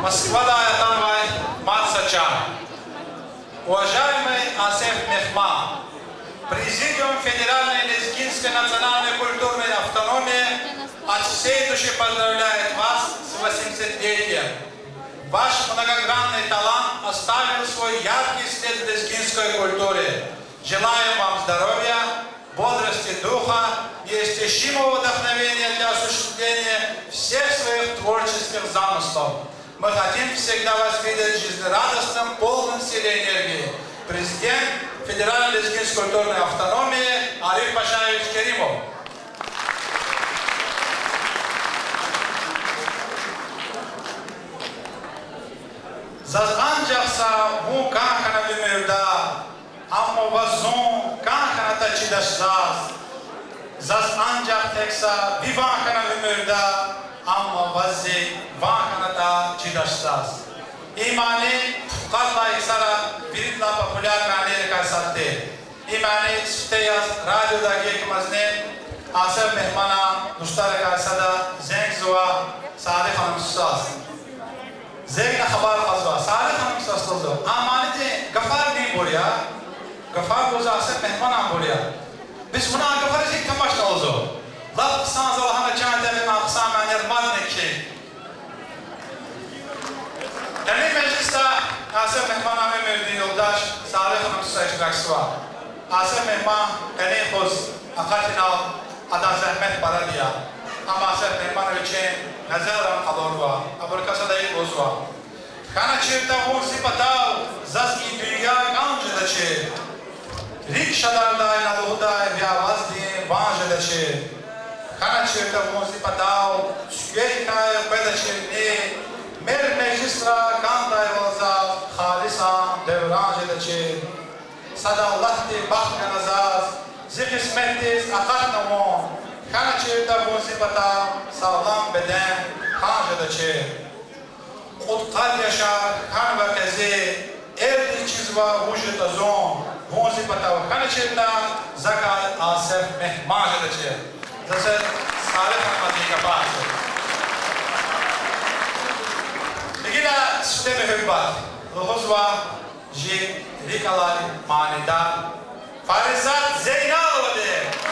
Москва Атамбай, Мацача. Уважаемый Асеф Мехман, Президиум Федеральной Лезгинской национальной культурной автономии от всей души поздравляет вас с 80-летием. Ваш многогранный талант оставил свой яркий след в лезгинской культуре. Желаем вам здоровья, бодрости духа и неистощимого вдохновения для осуществления всех своих творческих замыслов. Мы хотим всегда вас видеть жизнерадостным, полным силы и энергии. Президент Федеральной лезгинской культурной автономии Ариф Пашаевич Керимов. Zazanjaqsa bu kankana bimirda, amma vazon kankana da çidaşsaz. Zazanjaq teksa vivankana bimirda, amma vazi vankana da çidaşsaz. İmani fukatla isara biritla popüler kaniyeli karsattı. İmani süteyaz radyoda gekmazne Asef Mehmana Muştara karsada Zengzuva Salih Hanım Susaz. Zengna xabar azva. Salih Hanım Susaz'ı. Amani de gafar değil buraya. Gafar bozu Asef Mehmana buraya. Biz buna gafar için kamaşta oldu. Laf kısanız Allah'ına cahillerine aksan manyer madne ki. Yani mecliste Asef Mehman Ahmet Mevdi yoldaş Salih Hanım Susaz iştirakçısı var. Asef Mehman en khuz akatina adan zahmet para diya. Ama Asef Mehman için nazaran qabul var. Abur kasada ilk boz var. Kana çirta husi patav zaz ki dünya ganj da çir. Rikşadarda inaluda bir avaz diye vanj da çir. Kana çirta husi patav sügerikaya peda çir ne Mer meclisra kanday vaza halisa devran jedeçi. Sadallahti bahne nazaz, zikismetiz akar namon. Kana çirta vazifata sağlam beden kan jedeçi. Kutkat yaşar kan ve kezi, erdi çizva vücut azon. Vazifata kana çirta zakat Asef Mehman jedeçi. Zase Salih Hanım'ın kapatı. Ligina sisteme hükbat, ruhuzva, ji, rikalari, manida, Farizat Zeynalova de.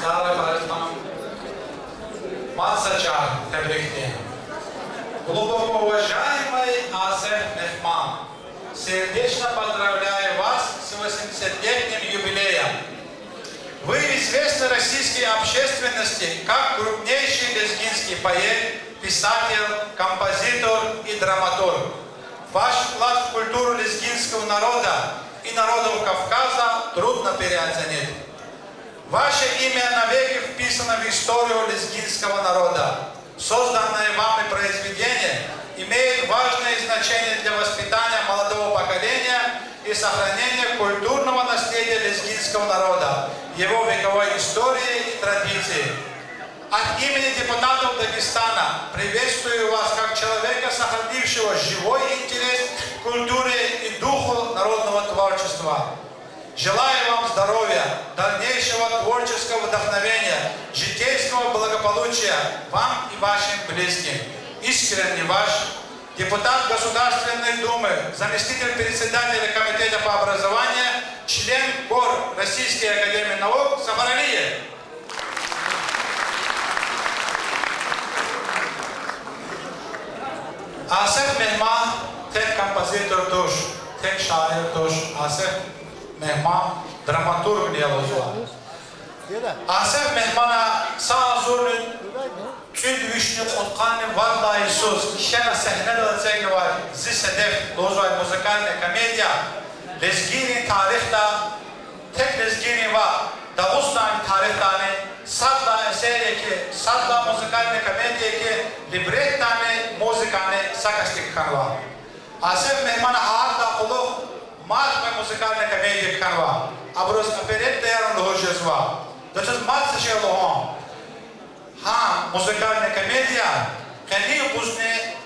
Sara Farid Hanım, Матсачар, tebrikli. Глубоко уважаемый Асеф Мехман, сердечно поздравляю вас с 80-летним юбилеем. Вы известны российской общественности как крупнейший лезгинский поэт, писатель, композитор и драматург. Ваш вклад в культуру лезгинского народа и народов Кавказа трудно переоценить. Ваше имя навеки вписано в историю лезгинского народа. Созданное вами произведение имеет важное значение для воспитания молодого поколения и сохранения культурного наследия лезгинского народа, его вековой истории и традиций. От имени депутатов Дагестана приветствую вас как человека, сохранившего живой интерес к культуре и духу народного творчества. Желаю вам здоровья, дальнейшего творческого вдохновения, житейского благополучия вам и вашим близким. Искренне ваш депутат Государственной Думы, заместитель председателя Комитета по образованию, член ГОР Российской Академии Наук Сафаралиев. Асеф Мехман, tek композитор душ, tek şair душ, Асеф Mehman, dramaturg Nielozua. Asef Mehmana sağ zorun tüd vişnü otkani varla Isus, kişena sehne dalacak var, zis hedef Lozua muzikalne komedya, lezgini tarihta, tek lezgini var, Dağustan tarihtane, sadla esereki, sadla muzikalne komedyeki, librettane, muzikane, sakastik kanva. Asef Mehmana hatta kulu, Марка музыкальная комедия канва. Аброс оперетта ярон лохожезва. Дочес мат сечелохом. Ха, музыкальная комедия. Кени упусне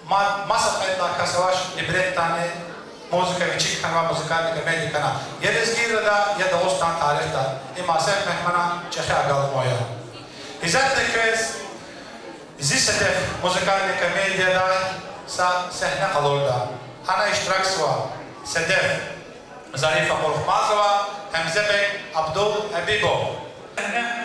маса хайта касаваш либреттане музыка вичик канва музыкальная комедия кана. Елезгирда я Дагустан тарихта. И Асеф Мехмана чехе агал моя. Изатте квез зисетев музыкальная комедия да са сехне халорда. Ana iştirak sva. Sedef, Zarifa Morfmazova, Hemzebek, Abdul Habibov.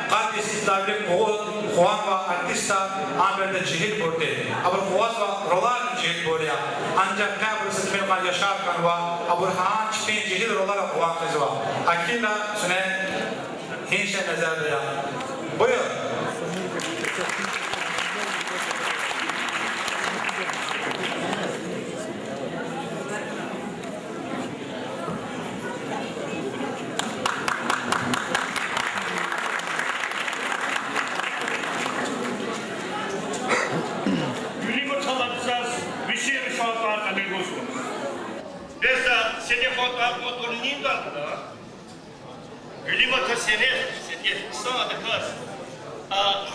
Qalb istizlavlik oğul, Xuan ve artista Amir'de cihil bordi. Abur Xuaz ve Rolar cihil bordi. Ancak kabul sıkılma yaşarken ve Abur Haan çıpin cihil Rolar Xuan kızva. Akilla süne hinşe nezerde ya. Buyur. Климата сенер, сетер, сана декас.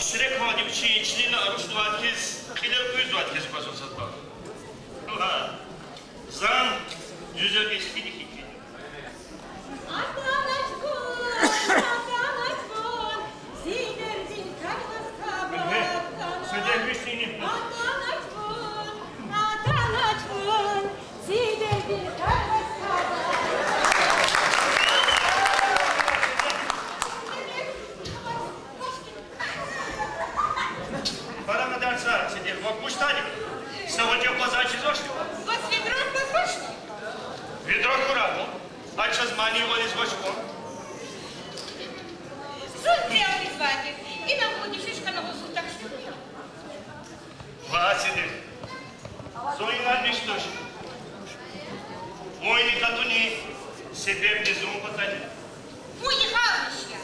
Шрек хади бчи члена аруштуват кез, хилер уйдуват кез базон сатба. Ха. Зан yüzde geçti ki. Сегодня глаза чизошки. Вот ведро послушай. Ведро курану. А что с манией его не звучко? Суд сделали свадьбы. И нам будет шишка на гусу, так что нет. Васиди. Зоина не что ж. Мой не катуни себе безум потали. Фу, не халыш я.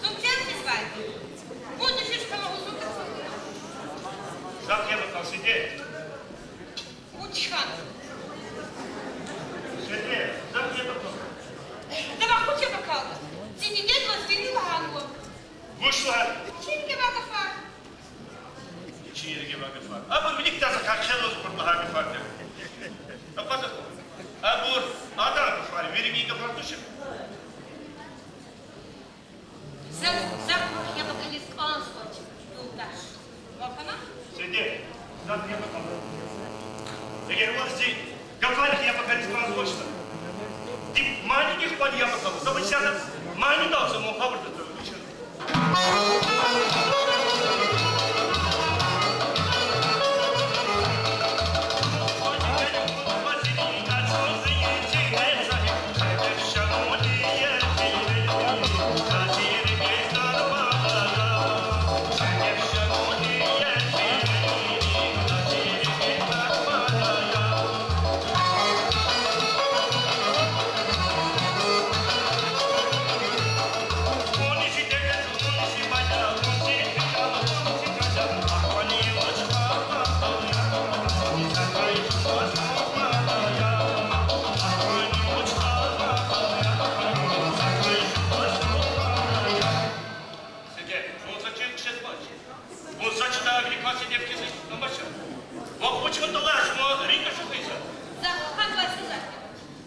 Суд сделали свадьбы. Будет шишка на гусу, так что нет. Как я бы сидеть? Учхан. Сидеть. Как я бы Давай хоче бакалка. Ти не дедла звільнила Ганку. Вышла. Чинки багафа. Чириге багафа. Абур билик таза какелос бурма багафа. Абур адам багафа. Верими багафа душе. Зам я бакалис ансвач. Юлдаш. Вакана? Сидеть. Как я багафа. Егер у вас здесь гафарик я багалис ансвачта. Маленьких подъемов, чтобы сейчас маленький дался, но хабар-то Ручка доlaşma, ringa şakaysa. Zaten başladı.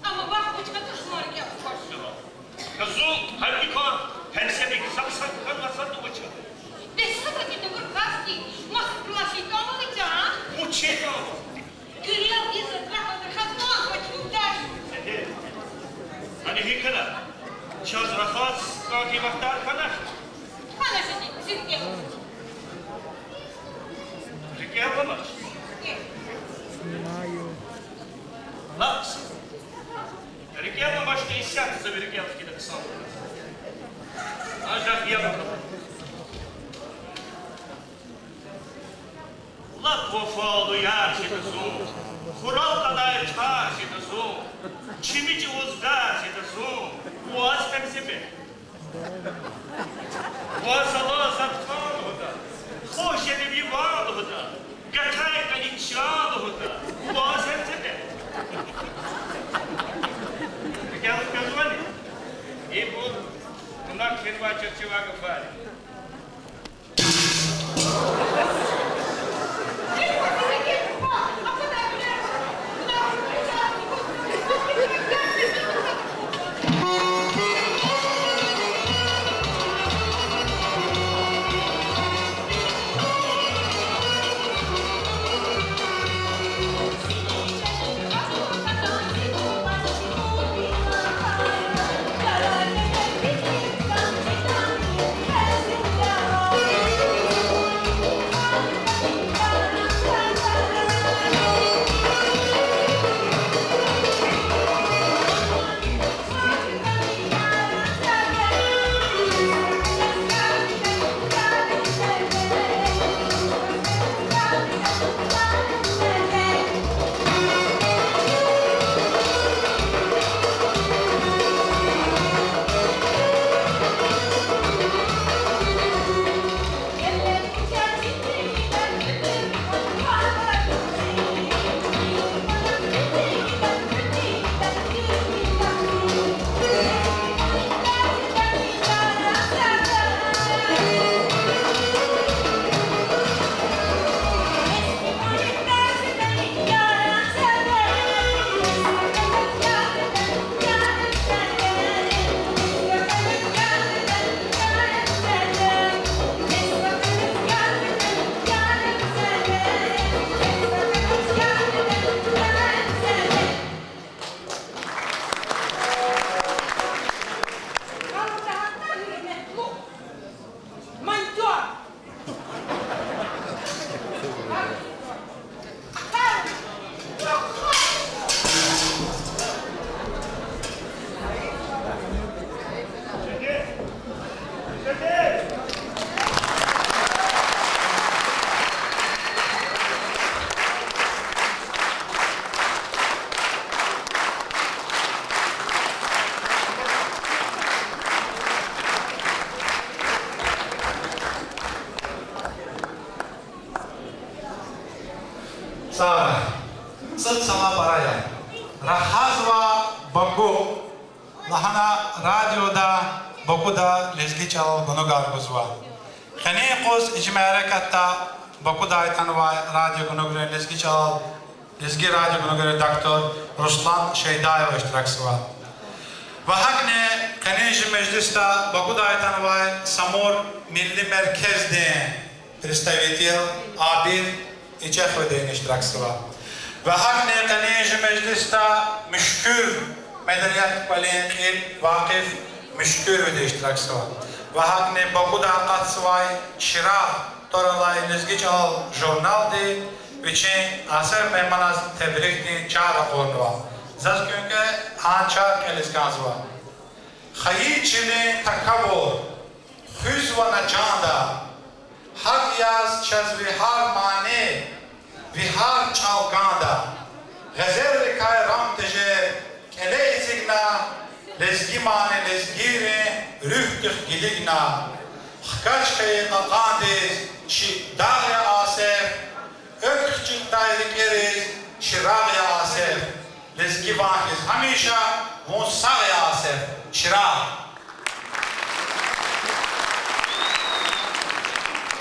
Ama bak uçka taşımarı yap koş. Kızım, halbuki pensiyadaki saksakan nasıl uçuyor? Без собаки-то в рукавке. Может, пригласить дома летят? Uçuyor. Кирилл из-за траха выходного почему дашь? Hani hikâla, çöz rafaz, kaki vaktar kadar. Она же не зеркало. Peki yapamaz. Laks. Peki yapamaz ki isyan kısa bir iki yapıp gidip sağ. Ancak yapamaz. Lak vefalı yar şidazun. Kural kadar çar şidazun. Çimici uzgar şidazun. Boğaz temsibi. Boğazalı zaptan huda. Hoş edip yivalı huda. Gatay kalikşalı huda. Boğaz temsibi. Peki alıp gözü var mı? İyi bu. Bunlar kelime açıkçı var gafari. Sağ Sıt sana paraya. Rahazva Baku Lahana radyoda Baku'da lezgi çal gunugar guzva. Khani quz icmare katta Baku'da aytanva radyo gunugre lezgi çal lezgi radyo gunugre doktor Ruslan Şeydayev iştirakçıva. Ve hakne Khani meclista Baku'da aytanva Samur Milli Merkez'de представитель Abir İçefe'de iştirakçıva. Ve hakne Khani meclista müşkür medeniyet palin vakıf müşkür ve iştirakçıva. Ve hakne Baku'da katsıvay şira toralay lezgi çal jurnal de Viçin asır mehmanaz tebrik din çara ornuva. Zaz günke hançar kelizgazva. Khayi çili takabur. Hüz ve nacanda. Hak yaz çaz vihar mani. Vihar çalganda. Gazel rikay ram teje. Kele izigna. Lezgi mani lezgiri. Rühtüh giligna. Hkaç kayi qakandiz. Çi dağya asef. Ökçük dairikeriz, şirag-ya asef. Lezgi vakiz hamişa, musag-ya asef. Şirag.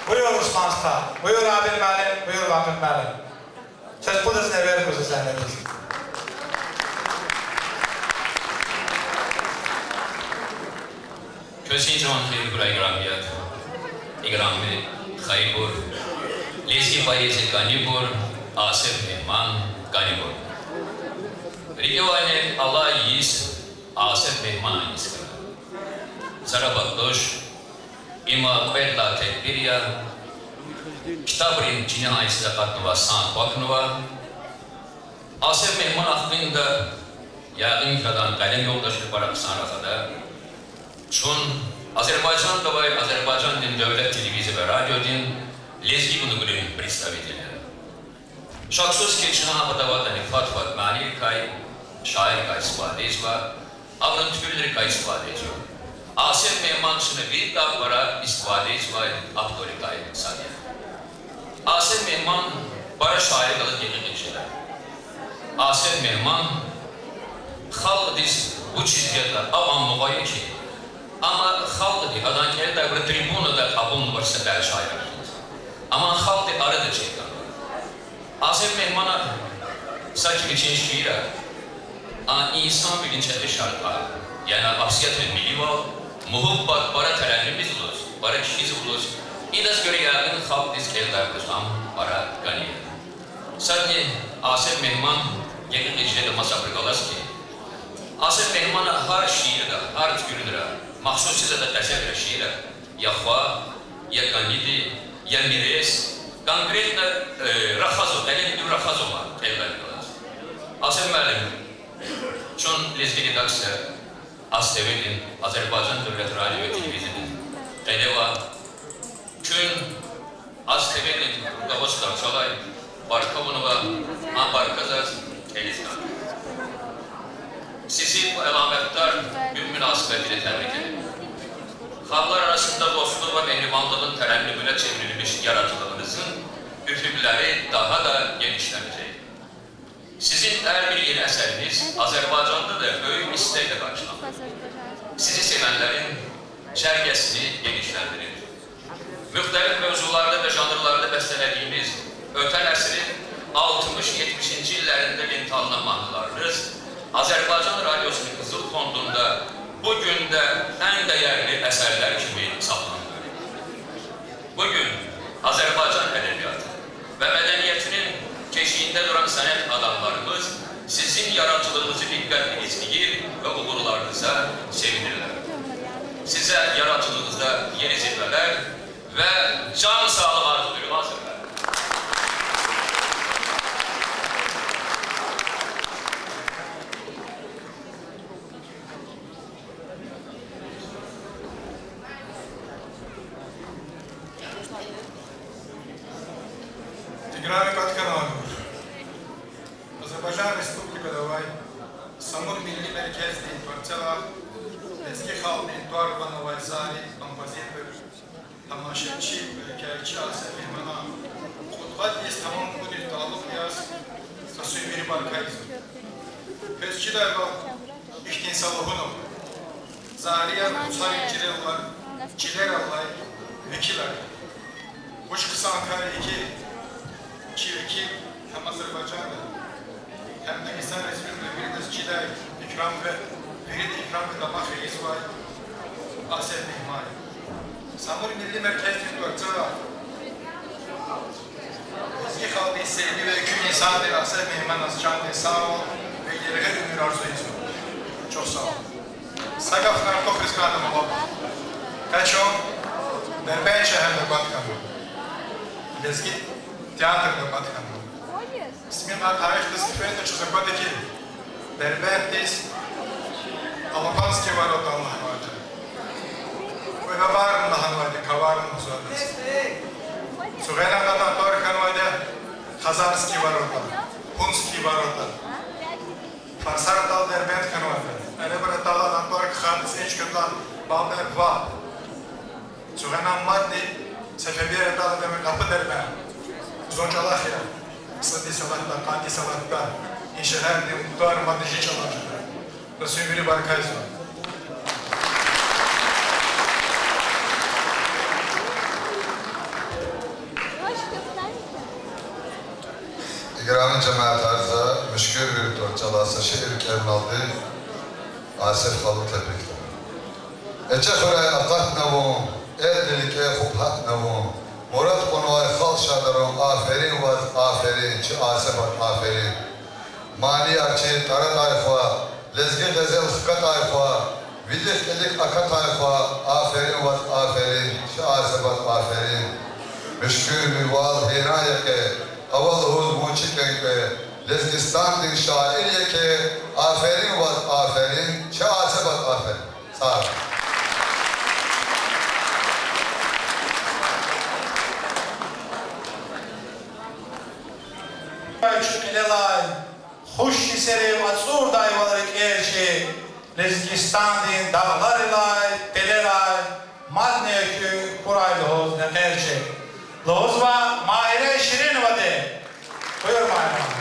Buyur Osman Usta, buyur Abil Malim, buyur Vakıf Malim. Ses budas never was sanadız. Köşin zaman khayr buray gramiyat. İgrami khaybur. Lezi payezi kanibur. Asif mehman kanibur. Rivayet Allah yis asif mehman yis. Sarabakdosh ima qedla tedbiriya kitabrin cinayet zakatnova san baknova asif mehman hakkında yaqin kadan kalem yoldaşı paraksan rakada çun Azerbaycan da var Azerbaycan din devlet televiziya ve radyo din lezgi bunu gülün представители. Şaksuz ki çına badavatan fatvat mali kay şair kay istifadeci avran tükürleri kay istifadeci Asif mehman şunu bir daha para istifadeci var aptori kay sadiye. Asif mehman para şair kalıp gelin şeyler. Asif mehman halk diz bu çizgiler avam muğayı ki ama halk di adan kere de bir tribunada kabul varsa der şair. Ama halk di arada çekan. Asif mehmana saçı için şiira insan bilinçli şartlar yani aksiyet milli var muhabbat para terennimiz olur para kişiz olur İdas göre yakın halk diskeler kuşam para gani sadece Asif mehman yakın içinde masafir kalas ki Asif mehmana her şiirde her tüküründe mahsus size de teşekkür şiire ya hva ya kanidi ya mires konkretne rahazo elin bir rahazo var elbette kalas Asif mehman çün lezgili daksa Astevedin, Azerbaycan Devlet Radyo ve Televizyonu. Edeva, kün Astevedin, Gavostar Çalay, Barkavunova, Ambarkazaz, Elizgan. Sizi bu elametler bir münasebetiyle tebrik ederim. Halklar arasında dostluğu ve mehribanlığın terennümüne çevrilmiş yaratıcılığınızın üfümleri daha da genişlenecek. Sizin her bir yeni eseriniz Azerbaycan'da da büyük isteğiyle karşılanır. Sizi sevenlerin şergesini genişlendirir. Müxtəlif mövzularda ve janrlarda bestelediğimiz öten əsrin 60-70. illərində imtihanlanan mahnılarınız Azerbaycan Radyosu'nun Kızıl Fondunda bugün de en değerli eserler kimi saklanır. Bugün Azerbaycan edebiyatı ve medeniyetinin keşiğinde duran sanat adamlarımız sizin yaratıcılığınızı dikkatle izleyir ve uğurlarınıza sevinirler. Size yaratıcılığınızda yeni zirveler ve can sağlığı arzu duyumu hazırlar. Играми под каналом. Azerbaycan Respublika'da var. Samur Milli Merkezli parçalar, eski halk intihar bana vaysari, kompozitör, tamaşaçı, hikayetçi Asif Mehman'a, Kutbat yes tamam bu bir dağlık yaz, Sasuy Miri Barkayız. Közçiler var, İhtin Saluhunov, Zariya Musari Cilev var, Ciler Allay, Vekiler. Hoş kısa Ankara 2 hem Azerbaycan'da hem de İnsan Resminde bir de Ciday ikram ve Ferit ikram ve damak reis var Asif Mehman. Samur Milli Merkezli Dörtçe eski halkı sevgi ve hüküm insandır Asif Mehman Azcan'da sağ ol ve ileride ömür arzu ediyor. Çok sağ ol. Sagaf narkotik krizkanım oldu. Kaçom Derben şehirde Batkanım. Lezgi Teatrda Batkanım. Смена тарихта стипендия, че заходики Дербентис, Алапански ворота Аллахваджа. Вегаварн Лаханваджа, Каварн Музадас. Сугена Ката Торханваджа, Хазарски ворота, Пунски ворота. Фарсартал Дербент Ханваджа. Элебре Тала Торх Хан Сечката Балбер Ва. Сугена Мадди, Сефебире Тала Демir Kapı Derben. Zoncalaşya. Kısadi Salat'ta, Kandi Salat'ta, İnşehir'de muhtar maddeci çalışıyor. Resulü Miri Barkayız var. Игра Bayramın cemaat arıza, müşkül bir torçalasa şehir kevnaldı, Asif kalı tebrikler. Ece kuray akat navun, el delike hubhat navun, Murat konuay khal şadarun, aferin var, aferin, çi Asif var, aferin. Mani arçı, tara tayfa, lezgi gezel hıkat tayfa, Vidik elik akat tayfa, aferin var, aferin, çi Asif var, aferin. Müşkül bir val hirayeke, Aval huz muçikenke, Lezgistan din şair yeke, aferin var aferin, çağası var aferin. Sağ olun. Elelay, hoş serev atsur dayvalık erşi, Lezgistan din dağlar ilay, telelay, Madniyekü kuraylı hoz ne erşi. Lozva Mahire Şirin vade. Buyur Mahire.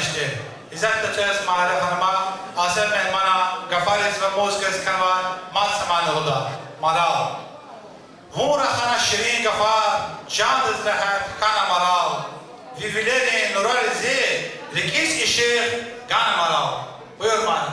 iştir. İzzet Tüçez Mahale Hanım'a, Asef Mehman'a, Gafariz ve Mozgez Kanvar, Mal Samanı Huda, Maral. Vura Khana Şirin Gafar, Candiz Leher, Kana Maral. Vivileri Nuralizi, Rikiz İşir, Gana Maral. Buyur bana.